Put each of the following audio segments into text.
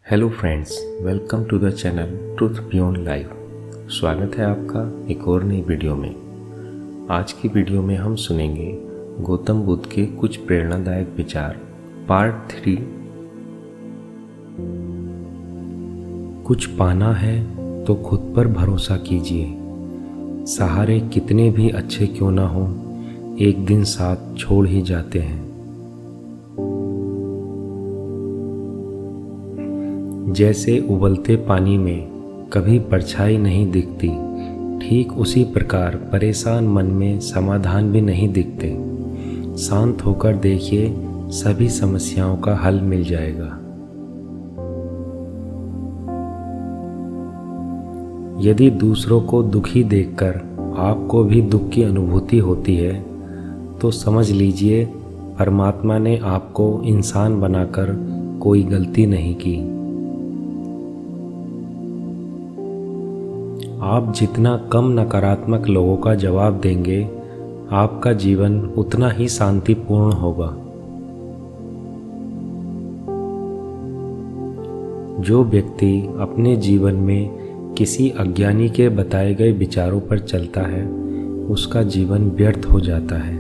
Hello friends, welcome to the channel truth beyond life. स्वागत है आपका एक और नई वीडियो में। आज की वीडियो में हम सुनेंगे गौतम बुद्ध के कुछ प्रेरणादायक विचार पार्ट 3। कुछ पाना है तो खुद पर भरोसा कीजिए। सहारे कितने भी अच्छे क्यों ना हो, एक दिन साथ छोड़ ही जाते हैं। जैसे उबलते पानी में कभी परछाई नहीं दिखती, ठीक उसी प्रकार परेशान मन में समाधान भी नहीं दिखते। शांत होकर देखिए, सभी समस्याओं का हल मिल जाएगा। यदि दूसरों को दुखी देखकर आपको भी दुख की अनुभूति होती है, तो समझ लीजिए परमात्मा ने आपको इंसान बनाकर कोई गलती नहीं की। आप जितना कम नकारात्मक लोगों का जवाब देंगे, आपका जीवन उतना ही शांतिपूर्ण होगा। जो व्यक्ति अपने जीवन में किसी अज्ञानी के बताए गए विचारों पर चलता है, उसका जीवन व्यर्थ हो जाता है।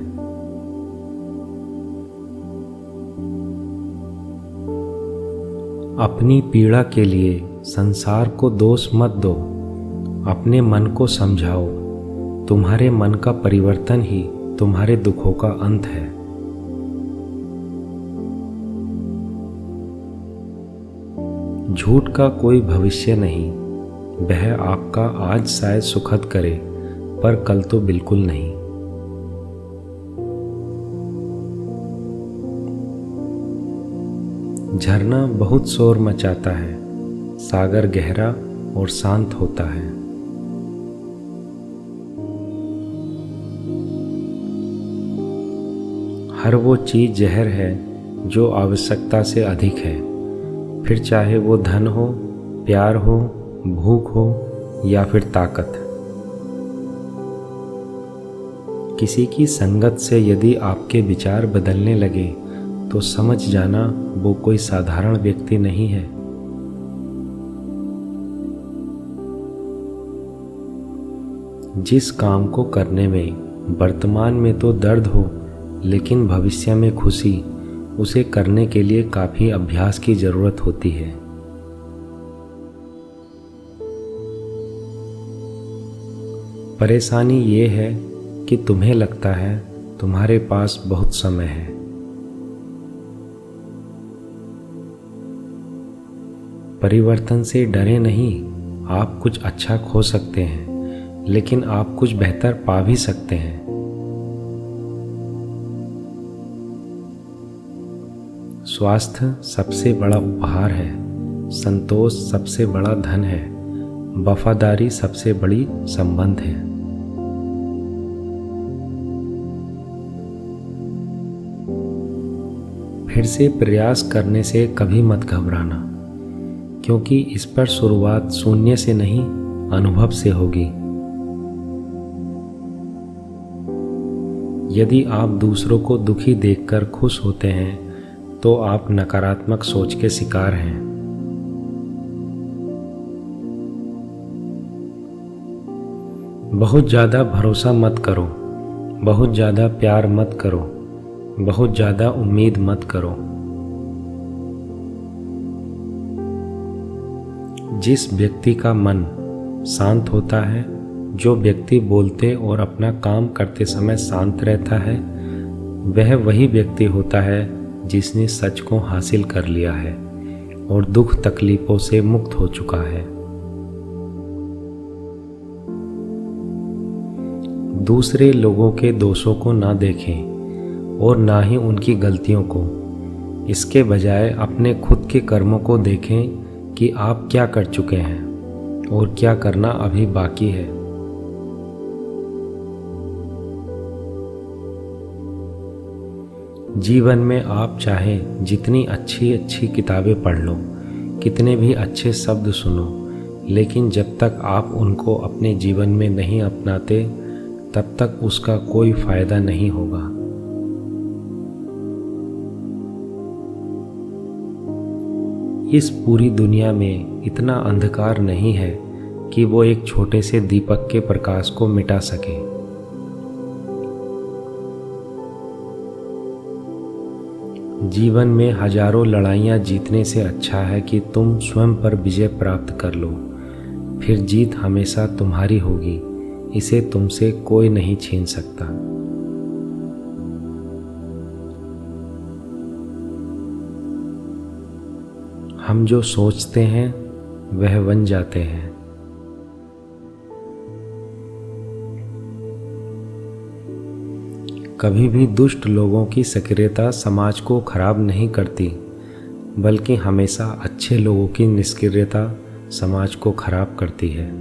अपनी पीड़ा के लिए संसार को दोष मत दो, अपने मन को समझाओ। तुम्हारे मन का परिवर्तन ही तुम्हारे दुखों का अंत है। झूठ का कोई भविष्य नहीं। वह आपका आज शायद सुखद करे, पर कल तो बिल्कुल नहीं। झरना बहुत शोर मचाता है, सागर गहरा और शांत होता है। हर वो चीज़ जहर है जो आवश्यकता से अधिक है, फिर चाहे वो धन हो, प्यार हो, भूख हो या फिर ताकत। किसी की संगत से यदि आपके विचार बदलने लगे, तो समझ जाना वो कोई साधारण व्यक्ति नहीं है। जिस काम को करने में वर्तमान में तो दर्द हो, लेकिन भविष्य में खुशी, उसे करने के लिए काफी अभ्यास की जरूरत होती है। परेशानी ये है कि तुम्हें लगता है तुम्हारे पास बहुत समय है। परिवर्तन से डरे नहीं। आप कुछ अच्छा खो सकते हैं, लेकिन आप कुछ बेहतर पा भी सकते हैं। स्वास्थ्य सबसे बड़ा उपहार है, संतोष सबसे बड़ा धन है, वफादारी सबसे बड़ी संबंध है। फिर से प्रयास करने से कभी मत घबराना, क्योंकि इस पर शुरुआत शून्य से नहीं, अनुभव से होगी। यदि आप दूसरों को दुखी देखकर खुश होते हैं, तो आप नकारात्मक सोच के शिकार हैं। बहुत ज़्यादा भरोसा मत करो, बहुत ज़्यादा प्यार मत करो, बहुत ज़्यादा उम्मीद मत करो। जिस व्यक्ति का मन शांत होता है, जो व्यक्ति बोलते और अपना काम करते समय शांत रहता है, वह वही व्यक्ति होता है जिसने सच को हासिल कर लिया है और दुख तकलीफों से मुक्त हो चुका है। दूसरे लोगों के दोषों को ना देखें और ना ही उनकी गलतियों को। इसके बजाय अपने खुद के कर्मों को देखें कि आप क्या कर चुके हैं और क्या करना अभी बाकी है। जीवन में आप चाहे जितनी अच्छी अच्छी किताबें पढ़ लो, कितने भी अच्छे शब्द सुनो, लेकिन जब तक आप उनको अपने जीवन में नहीं अपनाते, तब तक उसका कोई फायदा नहीं होगा। इस पूरी दुनिया में इतना अंधकार नहीं है कि वो एक छोटे से दीपक के प्रकाश को मिटा सके। जीवन में हजारों लड़ाइयाँ जीतने से अच्छा है कि तुम स्वयं पर विजय प्राप्त कर लो, फिर जीत हमेशा तुम्हारी होगी, इसे तुमसे कोई नहीं छीन सकता। हम जो सोचते हैं वह बन जाते हैं। कभी भी दुष्ट लोगों की सक्रियता समाज को खराब नहीं करती, बल्कि हमेशा अच्छे लोगों की निष्क्रियता समाज को खराब करती है।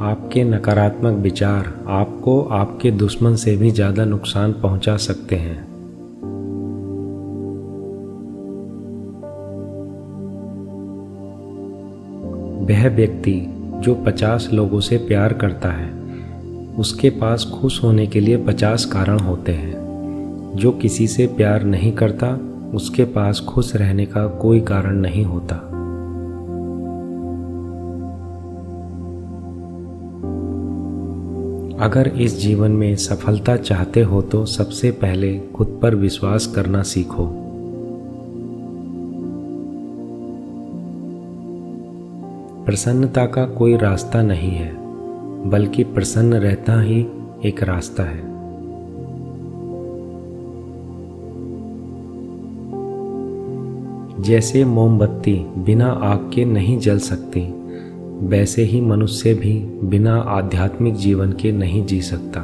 आपके नकारात्मक विचार आपको आपके दुश्मन से भी ज़्यादा नुकसान पहुंचा सकते हैं। वह व्यक्ति जो 50 लोगों से प्यार करता है, उसके पास खुश होने के लिए 50 कारण होते हैं। जो किसी से प्यार नहीं करता, उसके पास खुश रहने का कोई कारण नहीं होता। अगर इस जीवन में सफलता चाहते हो तो सबसे पहले खुद पर विश्वास करना सीखो। प्रसन्नता का कोई रास्ता नहीं है, बल्कि प्रसन्न रहना ही एक रास्ता है। जैसे मोमबत्ती बिना आग के नहीं जल सकती, वैसे ही मनुष्य भी बिना आध्यात्मिक जीवन के नहीं जी सकता।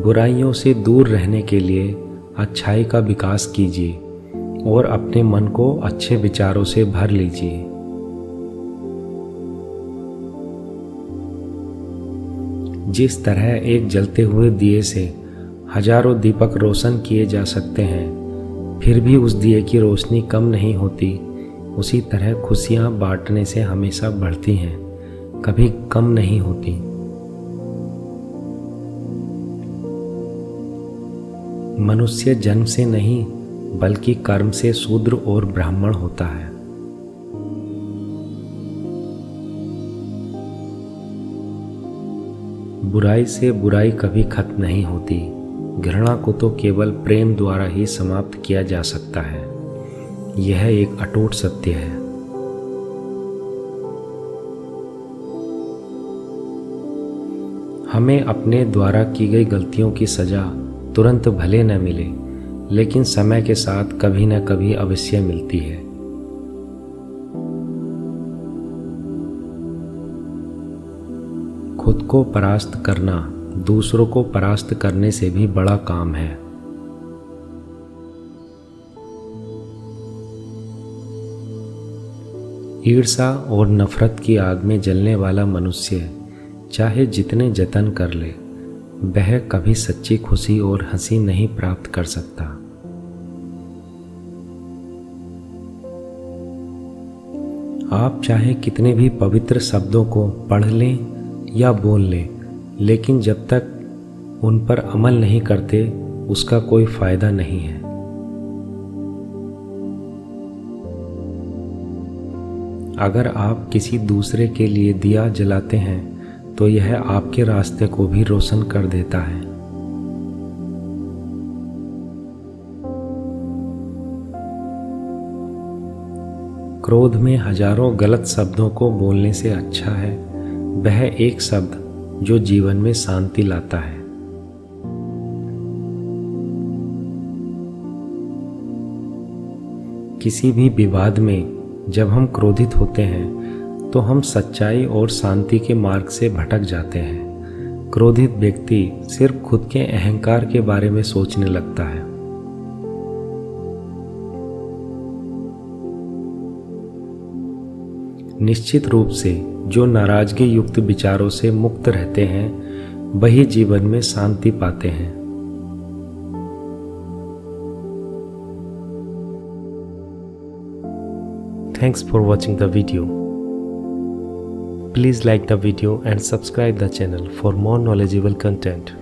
बुराइयों से दूर रहने के लिए अच्छाई का विकास कीजिए और अपने मन को अच्छे विचारों से भर लीजिए। जिस तरह एक जलते हुए दिए से हजारों दीपक रोशन किए जा सकते हैं, फिर भी उस दिए की रोशनी कम नहीं होती, उसी तरह खुशियां बांटने से हमेशा बढ़ती हैं, कभी कम नहीं होती। मनुष्य जन्म से नहीं, बल्कि कर्म से शूद्र और ब्राह्मण होता है। बुराई से बुराई कभी खत्म नहीं होती। घृणा को तो केवल प्रेम द्वारा ही समाप्त किया जा सकता है। यह एक अटूट सत्य है। हमें अपने द्वारा की गई गलतियों की सजा तुरंत भले न मिले, लेकिन समय के साथ कभी न कभी अवश्य मिलती है। खुद को परास्त करना दूसरों को परास्त करने से भी बड़ा काम है। ईर्ष्या और नफरत की आग में जलने वाला मनुष्य चाहे जितने जतन कर ले, वह कभी सच्ची खुशी और हंसी नहीं प्राप्त कर सकता। आप चाहे कितने भी पवित्र शब्दों को पढ़ लें या बोल लें, लेकिन जब तक उन पर अमल नहीं करते, उसका कोई फायदा नहीं है। अगर आप किसी दूसरे के लिए दिया जलाते हैं, तो यह आपके रास्ते को भी रोशन कर देता है। क्रोध में हजारों गलत शब्दों को बोलने से अच्छा है वह एक शब्द जो जीवन में शांति लाता है। किसी भी विवाद में जब हम क्रोधित होते हैं, तो हम सच्चाई और शांति के मार्ग से भटक जाते हैं। क्रोधित व्यक्ति सिर्फ खुद के अहंकार के बारे में सोचने लगता है। निश्चित रूप से जो नाराजगी युक्त विचारों से मुक्त रहते हैं, वही जीवन में शांति पाते हैं। Thanks for watching the video. Please like the video and subscribe the channel for more knowledgeable content.